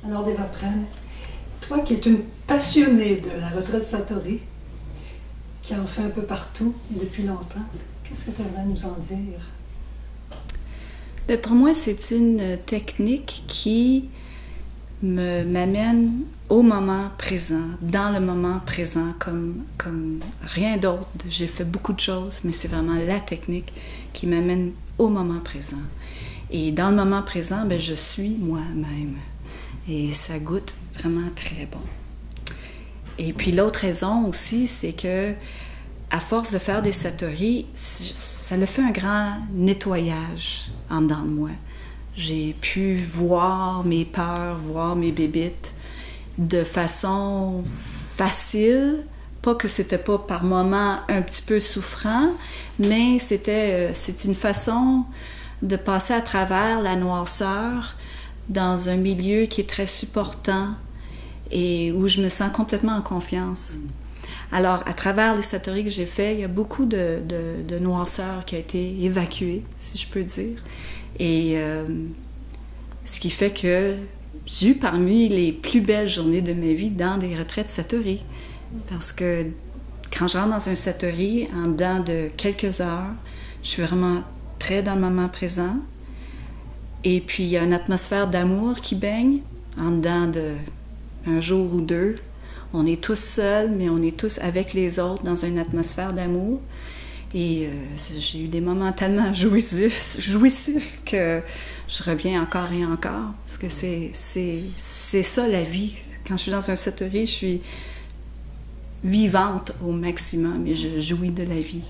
Alors, Devaprem, toi qui es une passionnée de la retraite Satori, qui en fait un peu partout et depuis longtemps, qu'est-ce que tu aimerais nous en dire? Bien, pour moi, c'est une technique qui m'amène au moment présent, dans le moment présent, comme rien d'autre. J'ai fait beaucoup de choses, mais c'est vraiment la technique qui m'amène au moment présent. Et dans le moment présent, bien, je suis moi-même. Et ça goûte vraiment très bon. Et puis l'autre raison aussi, c'est que à force de faire des satori, ça a fait un grand nettoyage en dedans de moi. J'ai pu voir mes peurs, voir mes bébites de façon facile. Pas que c'était pas par moments un petit peu souffrant, mais c'est une façon de passer à travers la noirceur dans un milieu qui est très supportant et où je me sens complètement en confiance. Alors, à travers les satori que j'ai fait, il y a beaucoup de noirceur qui a été évacuée, si je peux dire. Et ce qui fait que j'ai eu parmi les plus belles journées de ma vie dans des retraites satori. Parce que quand je rentre dans un satori, en dedans de quelques heures, je suis vraiment très dans le moment présent. Et puis, il y a une atmosphère d'amour qui baigne en dedans d'un jour ou deux. On est tous seuls, mais on est tous avec les autres dans une atmosphère d'amour. Et j'ai eu des moments tellement jouissifs que je reviens encore et encore. Parce que c'est ça la vie. Quand je suis dans un satori, je suis vivante au maximum et je jouis de la vie.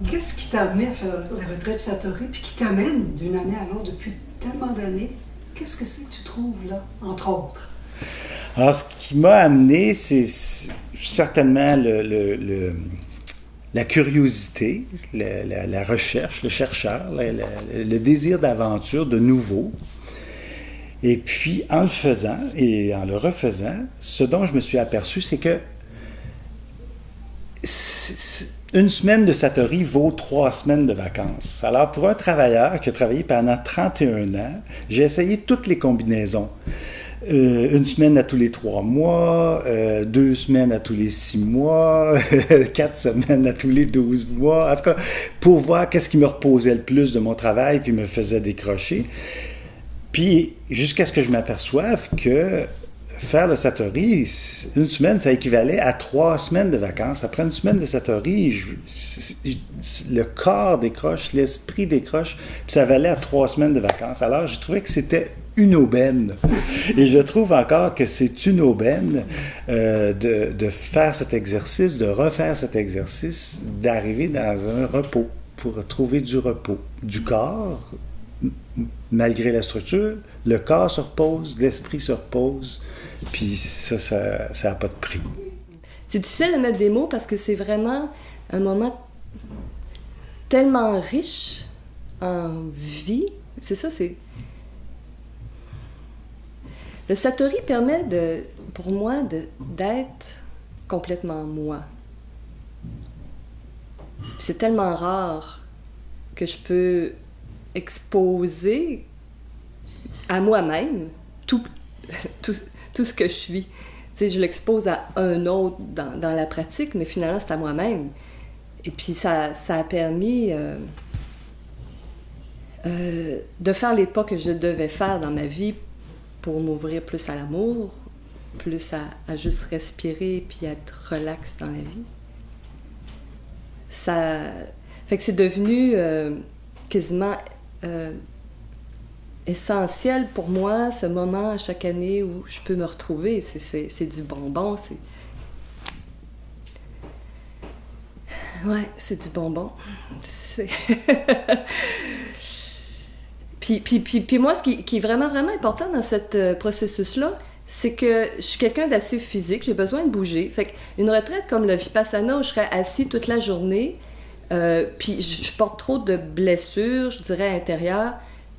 Qu'est-ce qui t'a amené à faire la retraite Satori, puis qui t'amène d'une année à l'autre depuis tellement d'années? Qu'est-ce que c'est que tu trouves là, entre autres? Alors, ce qui m'a amené, c'est certainement la curiosité, la recherche, le chercheur, le désir d'aventure, de nouveau. Et puis, en le faisant et en le refaisant, ce dont je me suis aperçu, c'est que une semaine de satori vaut 3 semaines de vacances. Alors, pour un travailleur qui a travaillé pendant 31 ans, j'ai essayé toutes les combinaisons. Une semaine à tous les 3 mois, 2 semaines à tous les 6 mois, 4 semaines à tous les 12 mois. En tout cas, pour voir qu'est-ce qui me reposait le plus de mon travail puis me faisait décrocher. Puis, jusqu'à ce que je m'aperçoive que faire le satori, une semaine, ça équivalait à 3 semaines de vacances. Après une semaine de satori, le corps décroche, l'esprit décroche, puis ça valait à 3 semaines de vacances. Alors, j'ai trouvé que c'était une aubaine. Et je trouve encore que c'est une aubaine de faire cet exercice, de refaire cet exercice, d'arriver dans un repos, pour trouver du repos. Du corps, malgré la structure, le corps se repose, l'esprit se repose, puis ça n'a pas de prix. C'est difficile de mettre des mots parce que c'est vraiment un moment tellement riche en vie. C'est ça, c'est... Le satori permet pour moi d'être complètement moi. C'est tellement rare que je peux exposer à moi-même tout ce que je suis. Tu sais, je l'expose à un autre dans la pratique, mais finalement, c'est à moi-même. Et puis, ça a permis de faire les pas que je devais faire dans ma vie pour m'ouvrir plus à l'amour, plus à juste respirer puis être relax dans la vie. Ça fait que c'est devenu quasiment essentiel pour moi, ce moment à chaque année où je peux me retrouver. C'est du bonbon. Ouais, c'est du bonbon. Puis moi, ce qui est vraiment, vraiment important dans ce processus-là, c'est que je suis quelqu'un d'assez physique, j'ai besoin de bouger. Fait qu'une retraite comme le Vipassana, où je serais assis toute la journée, puis je porte trop de blessures, je dirais, intérieures,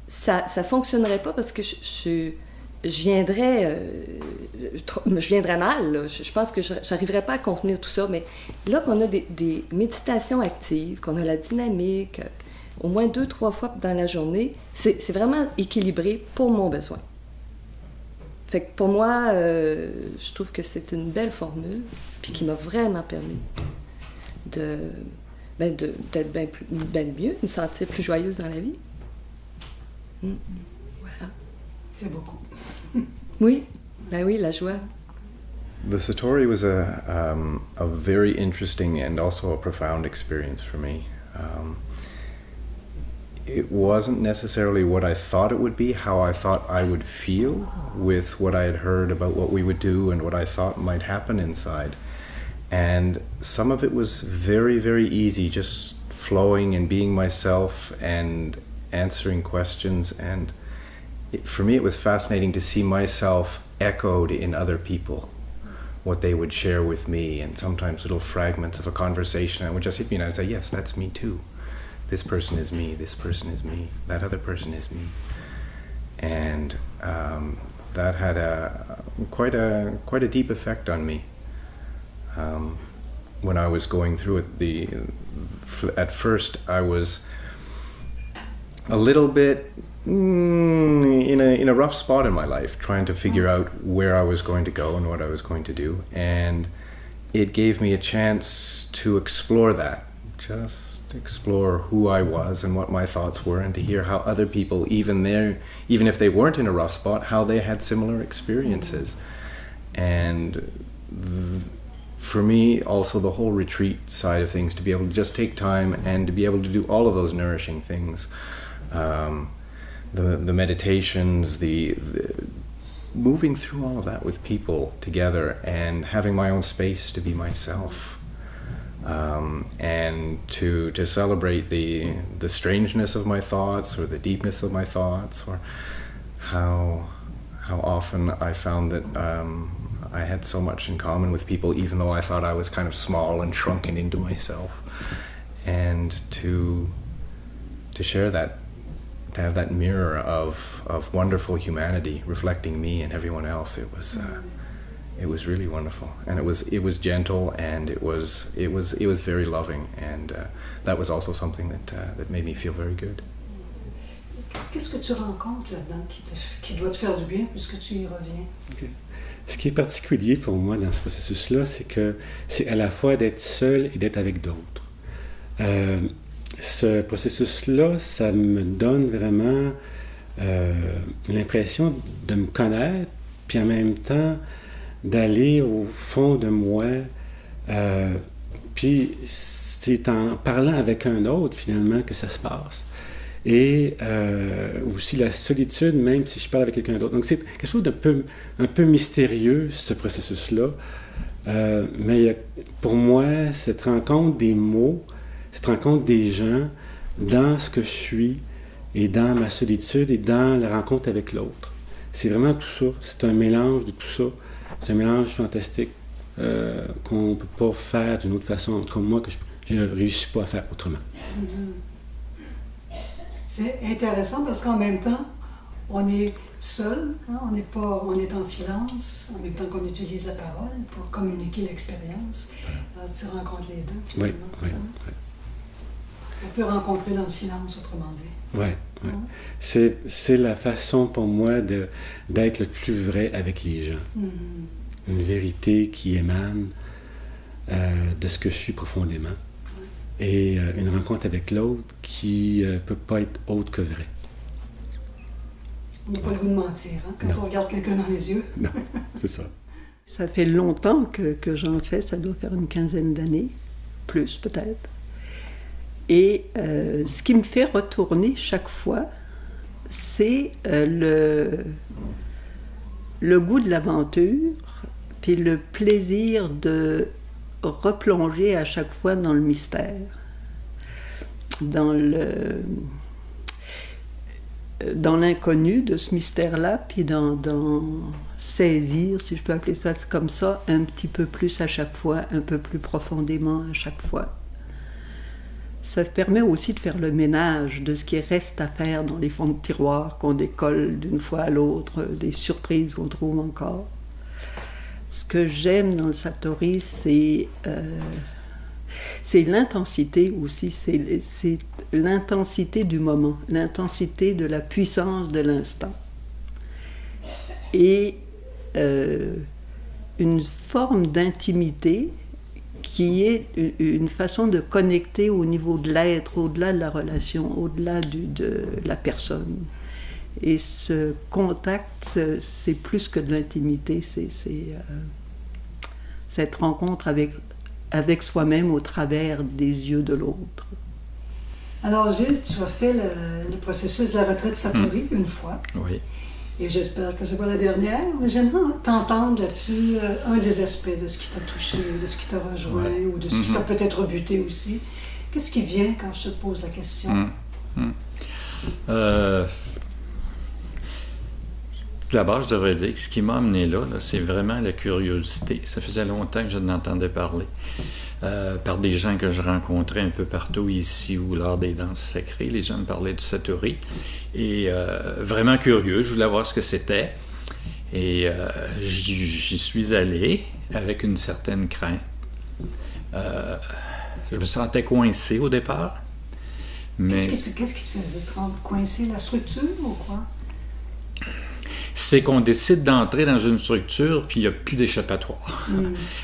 ça fonctionnerait pas parce que je viendrais mal. Là. Je pense que je n'arriverais pas à contenir tout ça. Mais là qu'on a des méditations actives, qu'on a la dynamique, au moins 2-3 fois dans la journée, c'est vraiment équilibré pour mon besoin. Fait que pour moi, je trouve que c'est une belle formule, puis qui m'a vraiment permis d'être bien mieux, de me sentir plus joyeuse dans la vie. Voilà. C'est beaucoup. Oui, ben oui, la joie. The Satori was a very interesting and also a profound experience for me. It wasn't necessarily what I thought it would be, how I thought I would feel with what I had heard about what we would do and what I thought might happen inside. And some of it was very, very easy, just flowing and being myself and answering questions. And for me, it was fascinating to see myself echoed in other people, what they would share with me, and sometimes little fragments of a conversation. And would just hit me and I would say, yes, that's me too. This person is me, this person is me, that other person is me. And that had quite a deep effect on me. When I was going through it, at first I was a little bit in a rough spot in my life, trying to figure out where I was going to go and what I was going to do. And it gave me a chance to explore that, just explore who I was and what my thoughts were, and to hear how other people, even if they weren't in a rough spot, how they had similar experiences. And for me, also the whole retreat side of things, to be able to just take time and to be able to do all of those nourishing things, the meditations, the moving through all of that with people together, and having my own space to be myself. And to celebrate the strangeness of my thoughts, or the deepness of my thoughts, or how often I found that I had so much in common with people, even though I thought I was kind of small and shrunken into myself. And to share that, to have that mirror of wonderful humanity reflecting me and everyone else, it was really wonderful, and it was gentle, and it was very loving, and that was also something that made me feel very good. Qu'est-ce que tu rencontres là-dedans qui doit te faire du bien puisque tu y reviens? Okay. Ce qui est particulier pour moi dans ce processus-là, c'est que c'est à la fois d'être seul et d'être avec d'autres. Ce processus-là, ça me donne vraiment l'impression de me connaître, puis en même temps d'aller au fond de moi, puis c'est en parlant avec un autre finalement que ça se passe. Et aussi la solitude, même si je parle avec quelqu'un d'autre. Donc c'est quelque chose un peu mystérieux, ce processus-là. Mais pour moi, cette rencontre des mots, cette rencontre des gens dans ce que je suis, et dans ma solitude, et dans la rencontre avec l'autre. C'est vraiment tout ça. C'est un mélange de tout ça. C'est un mélange fantastique qu'on ne peut pas faire d'une autre façon, en tout cas moi, que je ne réussis pas à faire autrement. C'est intéressant parce qu'en même temps, on est seul, hein, on est en silence, en même temps qu'on utilise la parole pour communiquer l'expérience. Alors, tu rencontres les deux. Oui, oui. On peut rencontrer dans le silence, autrement dit. Oui, oui. C'est la façon pour moi d'être le plus vrai avec les gens. Une vérité qui émane de ce que je suis profondément. Et une rencontre avec l'autre qui ne peut pas être autre que vraie. On n'a pas le goût de mentir, hein, quand on regarde quelqu'un dans les yeux. Non, c'est ça. Ça fait longtemps que j'en fais, ça doit faire une quinzaine d'années, plus peut-être. Et ce qui me fait retourner chaque fois, c'est le goût de l'aventure, puis le plaisir de replonger à chaque fois dans le mystère, dans l'inconnu de ce mystère-là, puis dans saisir, si je peux appeler ça comme ça, un petit peu plus à chaque fois, un peu plus profondément à chaque fois. Ça permet aussi de faire le ménage de ce qui reste à faire dans les fonds de tiroir qu'on décolle d'une fois à l'autre, des surprises qu'on trouve encore. Ce que j'aime dans le Satori, c'est l'intensité aussi, c'est l'intensité du moment, l'intensité de la puissance de l'instant. Et une forme d'intimité qui est une façon de connecter au niveau de l'être, au-delà de la relation, au-delà de la personne. Et ce contact, c'est plus que de l'intimité, c'est cette rencontre avec soi-même au travers des yeux de l'autre. Alors Gilles, tu as fait le processus de la retraite Satori une fois. Oui. Et j'espère que ce n'est pas la dernière. Mais j'aimerais t'entendre là-dessus un des aspects de ce qui t'a touché, de ce qui t'a rejoint, ou de ce qui t'a peut-être rebuté aussi. Qu'est-ce qui vient quand je te pose la question? D'abord, je devrais dire que ce qui m'a amené là, c'est vraiment la curiosité. Ça faisait longtemps que je n'entendais parler par des gens que je rencontrais un peu partout ici ou lors des danses sacrées. Les gens me parlaient du Satori. Et vraiment curieux, je voulais voir ce que c'était. Et j'y suis allé avec une certaine crainte. Je me sentais coincé au départ. Mais Qu'est-ce qui te faisait te rendre coincé? La structure ou quoi? C'est qu'on décide d'entrer dans une structure, puis il n'y a plus d'échappatoire.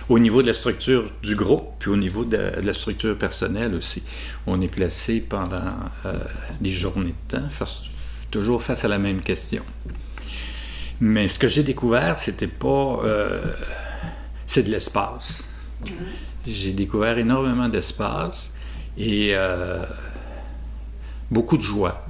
Au niveau de la structure du groupe, puis au niveau de la structure personnelle aussi. On est placé pendant des journées de temps, toujours face à la même question. Mais ce que j'ai découvert, c'était pas... c'est de l'espace. J'ai découvert énormément d'espace et beaucoup de joie.